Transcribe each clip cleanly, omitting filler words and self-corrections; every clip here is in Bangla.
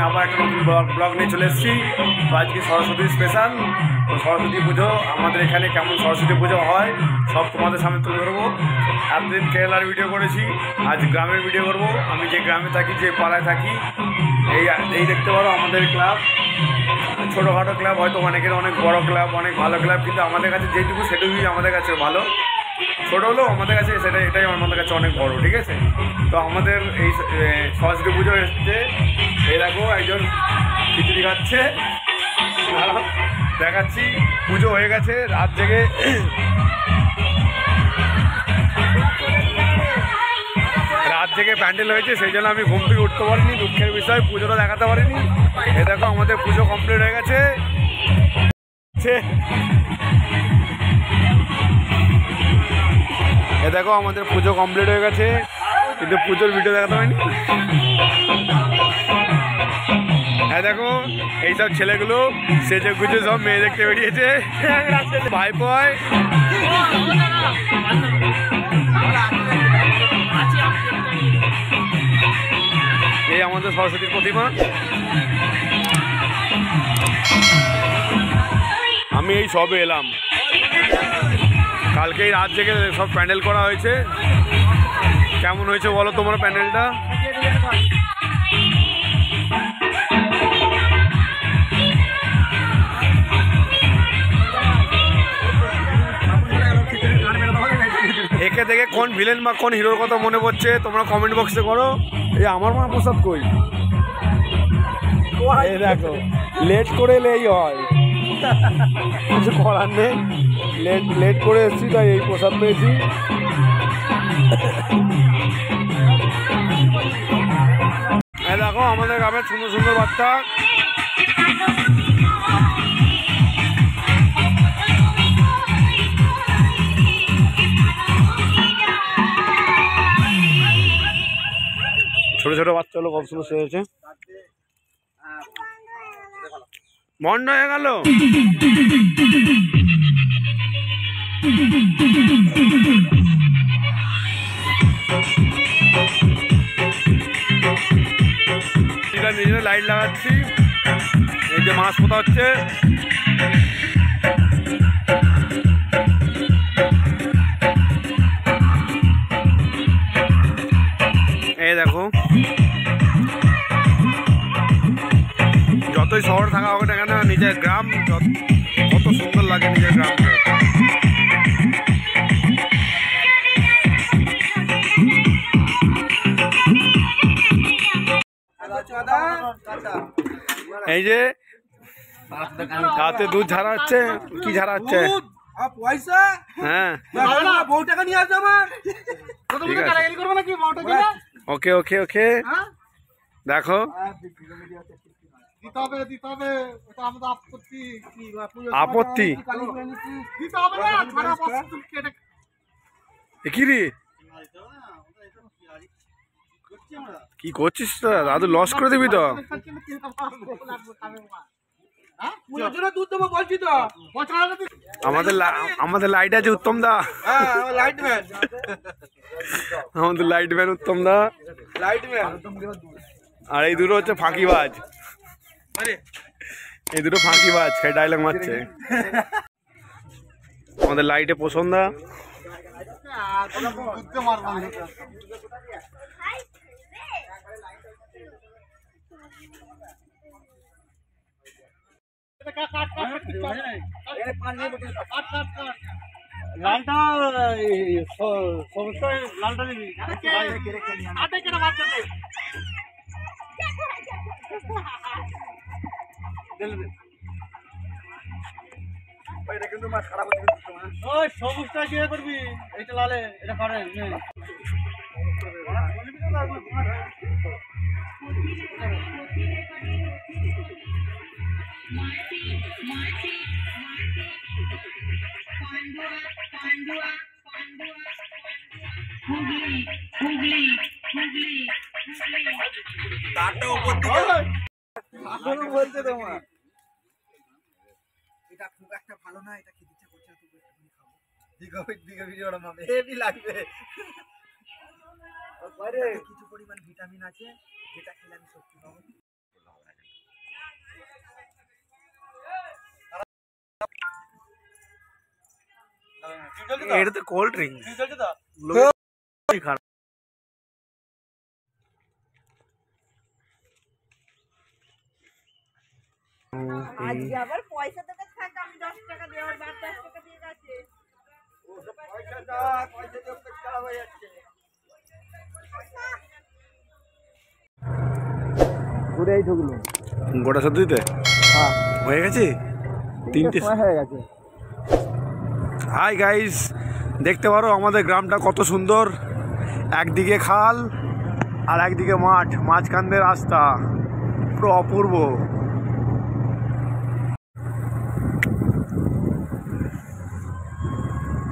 আবার একটা নতুন ব্লগ নিয়ে চলে এসেছি। তো আজকে সরস্বতী স্পেশাল। তো সরস্বতী পুজো আমাদের এখানে কেমন সরস্বতী পুজো হয় সব তোমাদের সামনে তুলে ধরবো। এতদিন কেরালার ভিডিও করেছি, আজ গ্রামের ভিডিও করবো। আমি যে গ্রামে থাকি, যে পাড়ায় থাকি, এই দেখতে পারো আমাদের ক্লাব। ছোটোখাটো ক্লাব, হয়তো অনেকের অনেক বড় ক্লাব, অনেক ভালো ক্লাব, কিন্তু আমাদের কাছে যেটুকু সেটুকুই আমাদের কাছে ভালো। ছোটো হলেও আমাদের কাছে এটাই আমাদের কাছে অনেক বড়, ঠিক আছে। তো আমাদের এই সরস্বতী পুজো এসছে। এই দেখো একজন খিচুড়ি খাচ্ছে, দেখাচ্ছি। পুজো হয়ে গেছে, রাত জেগে প্যান্ডেল হয়েছে, সেই জন্য আমি ঘুম থেকে উঠতে পারিনি। দুঃখের বিষয়, পুজোটা দেখাতে পারিনি। এই দেখো আমাদের পুজো কমপ্লিট হয়ে গেছে। দেখো আমাদের পুজো কমপ্লিট হয়ে গেছে, কিন্তু পুজোর ভিডিও দেখাতে হয়নি। হ্যাঁ দেখো এইসব ছেলেগুলো সেজে গুজে সব মেয়ে দেখতে বেরিয়েছে। ভাই পয় এই আমাদের সরস্বতীর প্রতিমা। আমি এই সবে এলাম, কালকেই রাত জেগে সব প্যান্ডেল করা হয়েছে। কেমন হয়েছে বলো তোমার প্যান্ডেলটা? একে দেখে কোন ভিলেন বা কোন হিরোর কথা মনে পড়ছে তোমরা কমেন্ট বক্সে করো। এই আমার মহাপ্রসাদ কই? এই দেখো, লেট করে এলেই হয়, কিছু করার নেই। লেট করে এসেছি, তাই এই প্রসাদ পেয়েছি। এই দেখো আমাদের গ্রামের সুন্দর সুন্দর বাচ্চা। ছোট ছোট বাচ্চাগুলো কত সুন্দর সেজেছে। বন্ধ হয়ে গেল। নিজেরা লাইট লাগাচ্ছি, এই যে মাছ পোতা হচ্ছে। এই দেখো, যতই শহর থাকা হবে না কেন, নিজের গ্রাম কত সুন্দর লাগে নিজের গ্রামকে। এই যে হাতে দুধ ঝাড়া হচ্ছে, কি ঝাড়া হচ্ছে? হ্যাঁ, ওকে ওকে ওকে, দেখো আপত্তি কি রে, কি করছিস তো দাদু? লস করে দিবি তো। আমাদের লাইট আছে উত্তম দা, আমাদের লাইট ম্যান উত্তম দা, আর এই দুটো হচ্ছে ফাঁকিবাজ, এই দুটো ফাঁকিবাজ, সে ডায়লগ মারছে। আমাদের লাইটে পছন্দ। লালটা লালটা দিবি, সবুজটা কি করবি? এটা লালে, এটা করে বলছে তোমার এটা খুব একটা ভালো না, এটা খেতে ইচ্ছা করছে, ভিডিওটা মামে হেভি লাগবে। কিছু পরিমাণ ভিটামিন আছে যেটা খেলে আমি শক্তি পাবো। এটা তো কোল্ড ড্রিঙ্ক। আজকে আবার পয়সা দিতে থাক, আমি 10 টাকা দিয়ে আর 10 টাকা দিয়ে গেছে। ওসব পয়সা দিয়ে খারাপ হয়ে যাচ্ছে। ঘুরেই ঢুকলো গোটা সত্যিতে। হ্যাঁ, হয়ে গেছে, 3টে হয়ে গেছে। হাই গাইস, দেখতে পারো আমাদের গ্রামটা কত সুন্দর। একদিকে খাল আর একদিকে মাঠ, মাঝখান দিয়ে রাস্তা, পুরো অপূর্ব।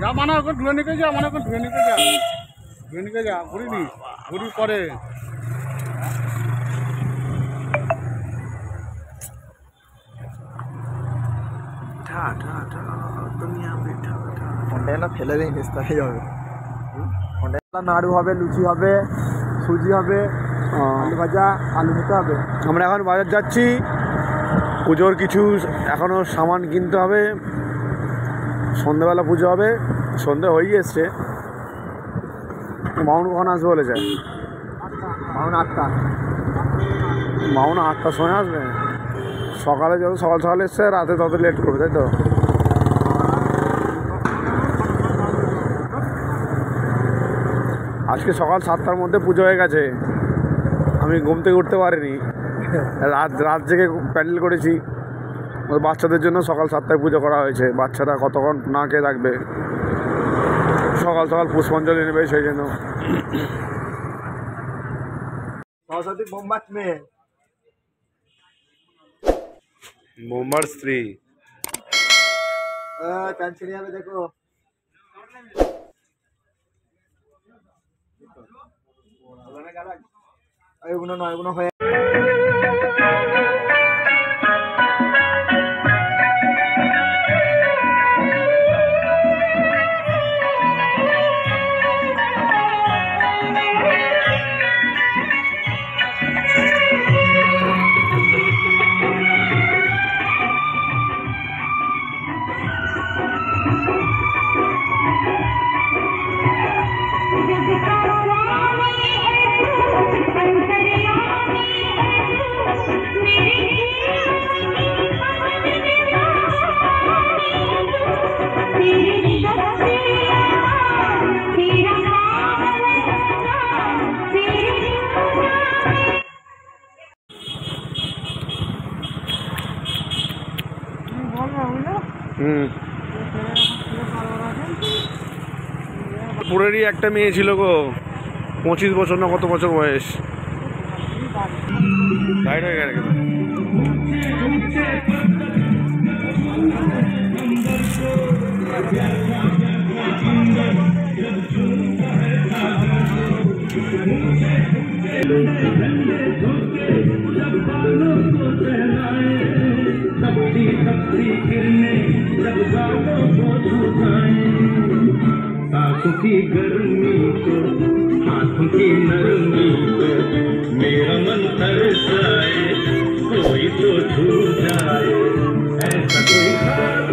যা মানে এখন ধুয়ে নিকে যা, মানে এখন ধুয়ে নিকে যা, ধুয়ে নিকে যা, ঘুরিনি ঘুরি পরে। কন্টেনার ফেলে দিই, নিস্তারি হবে। কন্টেনার নাড়ু হবে, লুচি হবে, সুজি হবে, আলু ভাজা, আলু নিতে হবে। আমরা এখন বাজার যাচ্ছি, পুজোর কিছু এখনও সামান কিনতে হবে। সন্ধ্যেবেলা পুজো হবে, সন্ধ্যে হয়েই এসছে। মাউন কখন আসবে বলেছে? মাউন 8টা। মাউন 8টার সময় আসবে। সকালে যত সকাল সকাল এসছে, রাতে তত লেট করবে, তাই তো? আজকে সকাল 7টার মধ্যে পুজো হয়ে গেছে, আমি ঘুম থেকে উঠতে পারিনি। রাত জেগে প্যান্ডেল করেছি। ওই বাচ্চাদের জন্য সকাল 7টায় পুজো করা হয়েছে। বাচ্চারা কতক্ষণ না খেয়ে থাকবে, সকাল সকাল পুষ্পাঞ্জলি নেবে, সেই জন্য। সরস্বতী বোম্বার মেয়ে, বোম্বার স্ত্রী। প্যান্ট ছিঁড়ে যাবে, দেখো। এগুলো নয়, এগুলো হয়ে পুরেরই একটা মেয়ে ছিল গো, 25 বছর না কত বছর বয়স, সাইড হয়ে গেছে। सांसों की गर्मी को, हाथों की नरमी को मेरा मन तरसाए, कोई तो छू जाए ऐसा कोई खास।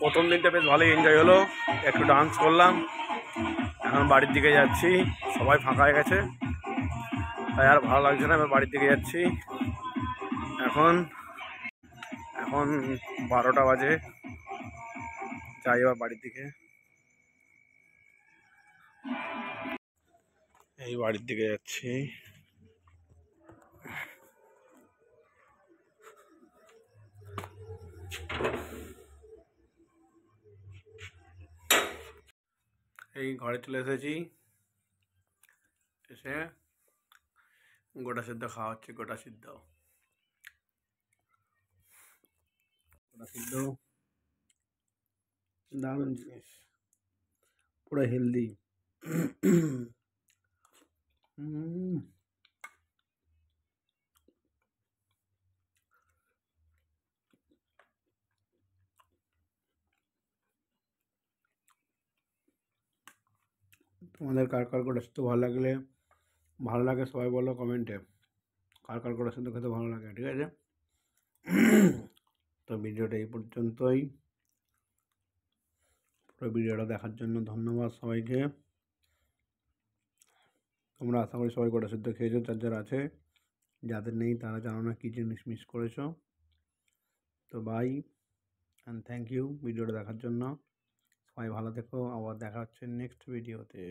প্রথম দিনটা বেশ ভালোই এনজয় হলো, একটু ডান্স করলাম। এখন বাড়ির দিকে যাচ্ছি, সবাই ফাঁকা হয়ে গেছে, তাই আর ভালো লাগছে না, এবার বাড়ির দিকে যাচ্ছি। এখন 12টা বাজে, যাই এবার বাড়ির দিকে। এই বাড়ির দিকে যাচ্ছি। এই ঘরে চলে এসেছি, এসে গোটা সিদ্ধ খাওয়া হচ্ছে। গোটা সিদ্ধ দারুণ জিনিস, পুরো হেলদি। তোমাদের কার কার গোটা সিদ্ধ ভালো লাগলে ভালো লাগে সবাই বলো কমেন্টে, কার কার কড়া সিদ্ধ খেতে ভালো লাগে, ঠিক আছে? তো ভিডিওটা এই পর্যন্তই। পুরো ভিডিওটা দেখার জন্য ধন্যবাদ সবাইকে। তোমরা আশা করি সবাই কড়া সিদ্ধ খেয়েছো, যার যার আছে, যাদের নেই তারা জানো না কী জিনিস মিস করেছো। তো বাই অ্যান্ড থ্যাংক ইউ ভিডিওটা দেখার জন্য। সবাই ভালো থেকো, আবার দেখা হচ্ছে নেক্সট ভিডিওতে।